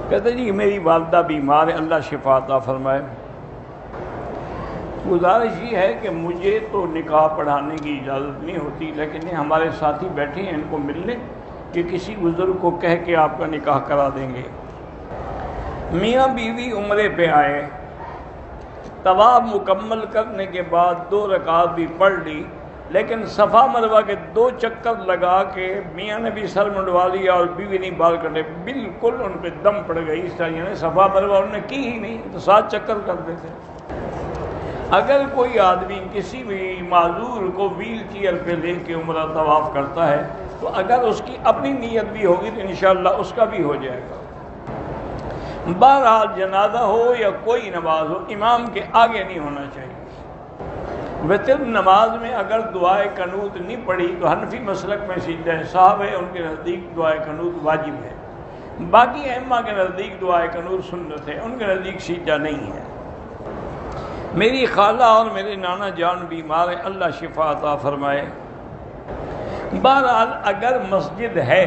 کہتے جی میری والدہ بیمار ہے، اللہ شفا عطا فرمائے۔ گزارش یہ ہے کہ مجھے تو نکاح پڑھانے کی اجازت نہیں ہوتی، لیکن یہ ہمارے ساتھی بیٹھے ہیں، ان کو ملنے کہ کسی بزرگ کو کہہ کے آپ کا نکاح کرا دیں گے۔ میاں بیوی عمرے پہ آئے، طواف مکمل کرنے کے بعد 2 رکعت بھی پڑھ لی، لیکن صفا مروہ کے 2 چکر لگا کے میاں نے بھی سر منڈوا لیا اور بیوی نے بال کٹے، بالکل ان پہ دم پڑ گئی۔ اس طرح یعنی صفا مروہ انہوں نے کی ہی نہیں تو 7 چکر کر دیتے۔ اگر کوئی آدمی کسی بھی معذور کو ویل چیئر پہ لے کے عمرہ طواف کرتا ہے تو اگر اس کی اپنی نیت بھی ہوگی تو انشاءاللہ اس کا بھی ہو جائے گا۔ بہرحال جنازہ ہو یا کوئی نماز ہو، امام کے آگے نہیں ہونا چاہیے۔ وتر نماز میں اگر دعائے قنوت نہیں پڑھی تو حنفی مسلک میں سجدہ صاحب ہے، ان کے نزدیک دعائے قنوت واجب ہے۔ باقی ائمہ کے نزدیک دعائے قنوت سنت ہے، ان کے نزدیک سجدہ نہیں ہے۔ میری خالہ اور میرے نانا جان بیمار ہیں، اللہ شفا عطا فرمائے۔ بہرحال اگر مسجد ہے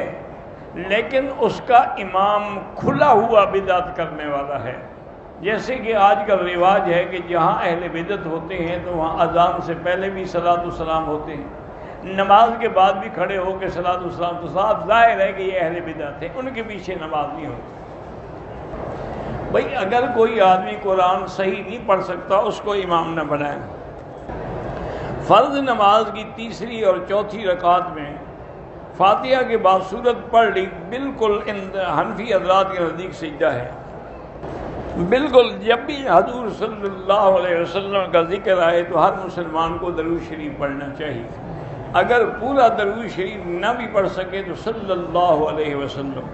لیکن اس کا امام کھلا ہوا بدعت کرنے والا ہے، جیسے کہ آج کل رواج ہے کہ جہاں اہل بدعت ہوتے ہیں تو وہاں اذان سے پہلے بھی صلاۃ والسلام ہوتے ہیں، نماز کے بعد بھی کھڑے ہو کے صلاۃ والسلام، تو صاف ظاہر ہے کہ یہ اہل بدعت ہے، ان کے پیچھے نماز نہیں ہوتی۔ بھئی اگر کوئی آدمی قرآن صحیح نہیں پڑھ سکتا اس کو امام نہ بنائیں۔ فرض نماز کی 3 اور 4 رکعت میں فاتحہ کے بعد سورت پڑھ لی، بالکل حنفی حضرات کے نزدیک سجدہ ہے۔ بالکل جب بھی حضور صلی اللہ علیہ وسلم کا ذکر آئے تو ہر مسلمان کو درود شریف پڑھنا چاہیے۔ اگر پورا درود شریف نہ بھی پڑھ سکے تو صلی اللہ علیہ وسلم۔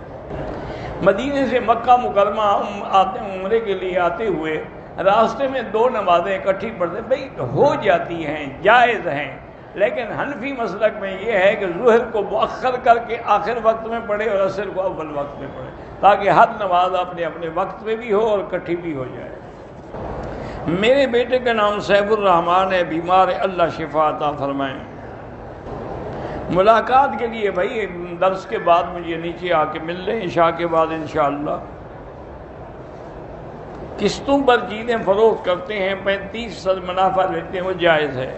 مدینے سے مکہ مکرمہ عمرے کے لیے آتے ہوئے راستے میں 2 نمازیں اکٹھی پڑھتے، بھئی ہو جاتی ہیں، جائز ہیں، لیکن حنفی مسلک میں یہ ہے کہ ظہر کو مؤخر کر کے آخر وقت میں پڑھے اور عصر کو اول وقت میں پڑھے، تاکہ ہر نماز اپنے اپنے وقت میں بھی ہو اور اکٹھی بھی ہو جائے۔ میرے بیٹے کا نام سیف الرحمان ہے، بیمار ہے، اللہ شفا عطا فرمائیں۔ ملاقات کے لیے بھائی درس کے بعد مجھے نیچے آ کے مل لیں، عشاء کے بعد انشاءاللہ۔ قسطوں پر چیزیں فروخت کرتے ہیں، 35% منافع لیتے ہیں، وہ جائز ہے۔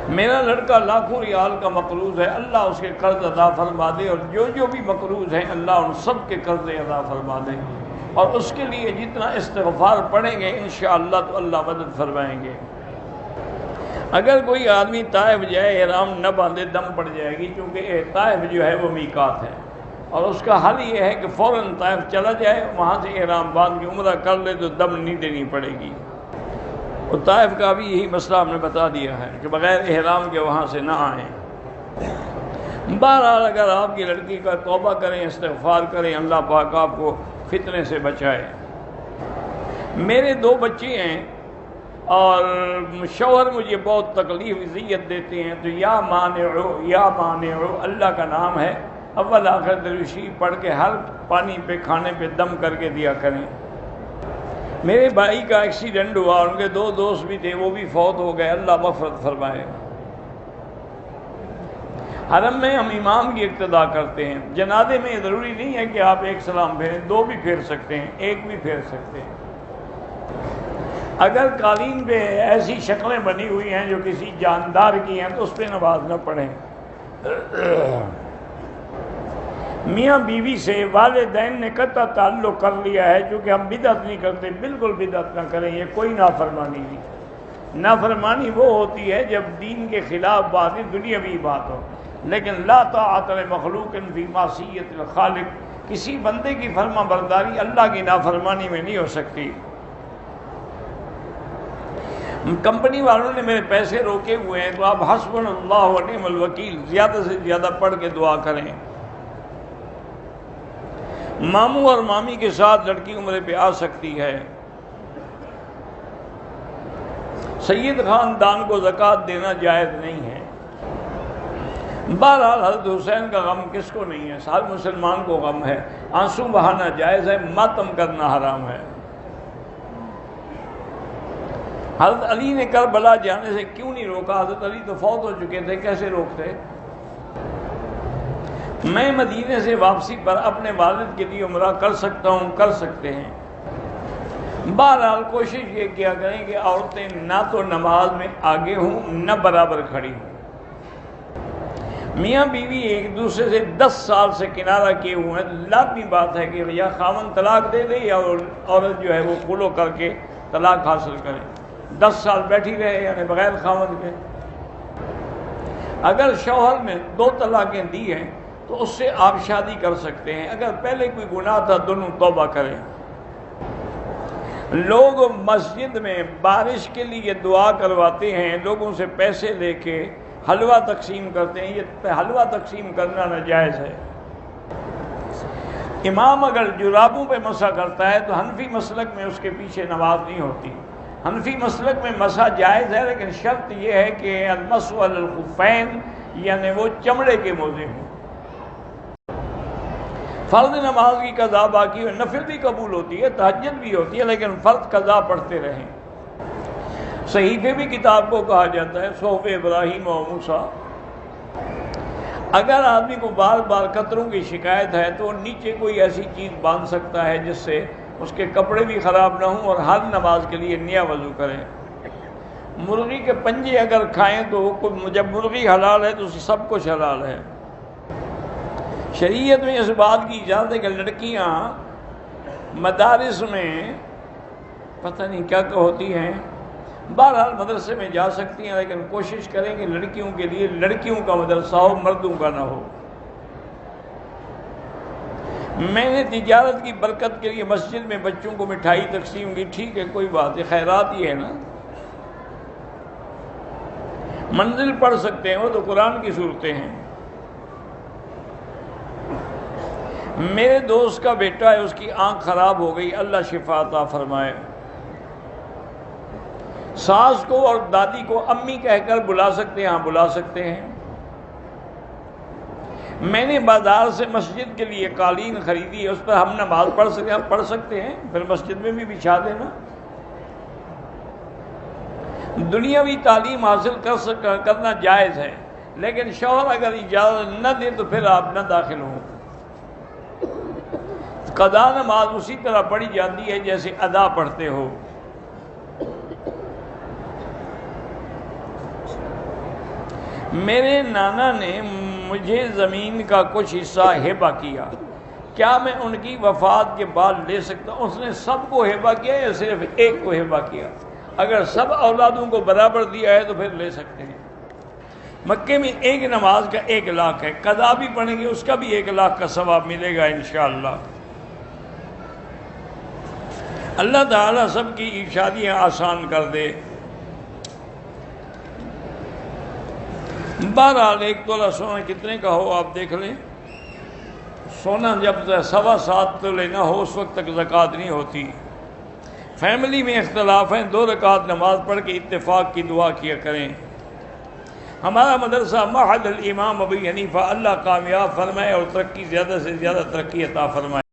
میرا لڑکا لاکھوں ریال کا مقروض ہے، اللہ اس کے قرض ادا فرما دے، اور جو بھی مقروض ہیں اللہ ان سب کے قرض ادا فرما دے، اور اس کے لیے جتنا استغفار پڑھیں گے انشاءاللہ تو اللہ مدد فرمائیں گے۔ اگر کوئی آدمی طائف جائے احرام نہ باندھے دم پڑ جائے گی، کیونکہ طائف جو ہے وہ میقات ہے، اور اس کا حل یہ ہے کہ فوراً طائف چلا جائے، وہاں سے احرام باندھ کے عمرہ کر لے تو دم نہیں دینی پڑے گی۔ اور طائف کا بھی یہی مسئلہ ہم نے بتا دیا ہے کہ بغیر احرام کے وہاں سے نہ آئیں۔ بہرحال اگر آپ کی لڑکی کا توبہ کریں، استغفار کریں، اللہ پاک آپ کو فتنے سے بچائے۔ میرے 2 بچے ہیں اور شوہر مجھے بہت تکلیف اذیت دیتے ہیں، تو یا مانعو اللہ کا نام ہے، اول آخر درود شریف پڑھ کے ہر پانی پہ کھانے پہ دم کر کے دیا کریں۔ میرے بھائی کا ایکسیڈنٹ ہوا، ان کے 2 دوست بھی تھے، وہ بھی فوت ہو گئے، اللہ مغفرت فرمائے۔ حرم میں ہم امام کی اقتداء کرتے ہیں، جنازے میں ضروری نہیں ہے کہ آپ 1 سلام پھیریں، 2 بھی پھیر سکتے ہیں، 1 بھی پھیر سکتے ہیں۔ اگر قالین پہ ایسی شکلیں بنی ہوئی ہیں جو کسی جاندار کی ہیں تو اس پہ نماز نہ پڑھیں۔ میاں بیوی سے والدین نے قطع تعلق کر لیا ہے، چونکہ ہم بدعت نہیں کرتے، بالکل بدعت نہ کریں، یہ کوئی نافرمانی نہیں۔ نافرمانی وہ ہوتی ہے جب دین کے خلاف بات دنیاوی بات ہو، لیکن لا طاعت لمخلوق فی معصیت الخالق، کسی بندے کی فرما برداری اللہ کی نافرمانی میں نہیں ہو سکتی۔ کمپنی والوں نے میرے پیسے روکے ہوئے ہیں، تو آپ حسبنا اللہ و نعم الوکیل زیادہ سے زیادہ پڑھ کے دعا کریں۔ ماموں اور مامی کے ساتھ لڑکی عمرے پہ آ سکتی ہے۔ سید خاندان کو زکوٰۃ دینا جائز نہیں ہے۔ بہرحال حضرت حسین کا غم کس کو نہیں ہے، ہر مسلمان کو غم ہے، آنسو بہانا جائز ہے، ماتم کرنا حرام ہے۔ حضرت علی نے کربلا جانے سے کیوں نہیں روکا؟ حضرت علی تو فوت ہو چکے تھے، کیسے روکتے؟ میں مدینے سے واپسی پر اپنے والد کے لیے عمرہ کر سکتا ہوں؟ کر سکتے ہیں۔ بہرحال کوشش یہ کیا کریں کہ عورتیں نہ تو نماز میں آگے ہوں نہ برابر کھڑی ہوں۔ میاں بیوی ایک دوسرے سے 10 سال سے کنارہ کیے ہوئے ہیں، لازمی بات ہے کہ یا خاوند طلاق دے دے یا عورت جو ہے وہ خلو کر کے طلاق حاصل کرے۔ 10 سال بیٹھی رہے یعنی بغیر خاوند کے۔ اگر شوہر نے 2 طلاقیں دی ہیں تو اس سے آپ شادی کر سکتے ہیں۔ اگر پہلے کوئی گناہ تھا دونوں توبہ کریں۔ لوگ مسجد میں بارش کے لیے دعا کرواتے ہیں، لوگوں سے پیسے لے کے حلوہ تقسیم کرتے ہیں، یہ حلوہ تقسیم کرنا ناجائز ہے۔ امام اگر جرابوں پہ مسح کرتا ہے تو حنفی مسلک میں اس کے پیچھے نماز نہیں ہوتی۔ حنفی مسلک میں مسح جائز ہے، لیکن شرط یہ ہے کہ المسح علی الخفین یعنی وہ چمڑے کے موزے ہوں۔ فرض نماز کی قضا باقی ہے، نفل بھی قبول ہوتی ہے، تہجد بھی ہوتی ہے، لیکن فرض قضا پڑھتے رہیں۔ صحیفے بھی کتاب کو کہا جاتا ہے، صحف ابراہیم و موسیٰ۔ اگر آدمی کو بار بار قطروں کی شکایت ہے تو نیچے کوئی ایسی چیز باندھ سکتا ہے جس سے اس کے کپڑے بھی خراب نہ ہوں اور ہر نماز کے لیے نیا وضو کریں۔ مرغی کے پنجے اگر کھائیں تو جب مرغی حلال ہے تو سب کچھ حلال ہے۔ شریعت میں اس بات کی اجازت ہے کہ لڑکیاں مدارس میں پتہ نہیں کیا ہوتی ہیں، بہرحال مدرسے میں جا سکتی ہیں، لیکن کوشش کریں کہ لڑکیوں کے لیے لڑکیوں کا مدرسہ ہو، مردوں کا نہ ہو۔ میں نے تجارت کی برکت کے لیے مسجد میں بچوں کو مٹھائی تقسیم کی، ٹھیک ہے کوئی بات ہے، خیرات ہی ہے نا۔ منزل پڑھ سکتے ہیں، وہ تو قرآن کی صورتیں ہیں۔ میرے دوست کا بیٹا ہے، اس کی آنکھ خراب ہو گئی، اللہ شفا عطا فرمائے۔ ساس کو اور دادی کو امی کہہ کر بلا سکتے ہیں؟ ہاں بلا سکتے ہیں۔ میں نے بازار سے مسجد کے لیے قالین خریدی ہے، اس پر ہم نماز پڑھ سکتے ہیں؟ ہم پڑھ سکتے ہیں، پھر مسجد میں بھی بچھا دینا۔ دنیاوی تعلیم حاصل کرنا جائز ہے، لیکن شوہر اگر اجازت نہ دے تو پھر آپ نہ داخل ہوں۔ قضا نماز اسی طرح پڑھی جاتی ہے جیسے ادا پڑھتے ہو۔ میرے نانا نے مجھے زمین کا کچھ حصہ ہبہ کیا، کیا میں ان کی وفات کے بعد لے سکتا ہوں؟ اس نے سب کو ہبہ کیا یا صرف ایک کو ہبہ کیا؟ اگر سب اولادوں کو برابر دیا ہے تو پھر لے سکتے ہیں۔ مکے میں ایک نماز کا 1 لاکھ ہے، قضا بھی پڑھیں گے اس کا بھی 1 لاکھ کا ثواب ملے گا انشاءاللہ۔ اللہ تعالیٰ سب کی شادیاں آسان کر دے۔ بہرحال 1 تولہ سونا کتنے کا ہو آپ دیکھ لیں۔ سونا جب 7.25 تولے نہ ہو اس وقت تک زکوٰۃ نہیں ہوتی۔ فیملی میں اختلاف ہیں، 2 رکعت نماز پڑھ کے اتفاق کی دعا کیا کریں۔ ہمارا مدرسہ معہد الامام ابی حنیفہ، اللہ کامیاب فرمائے اور ترقی زیادہ سے زیادہ ترقی عطا فرمائے۔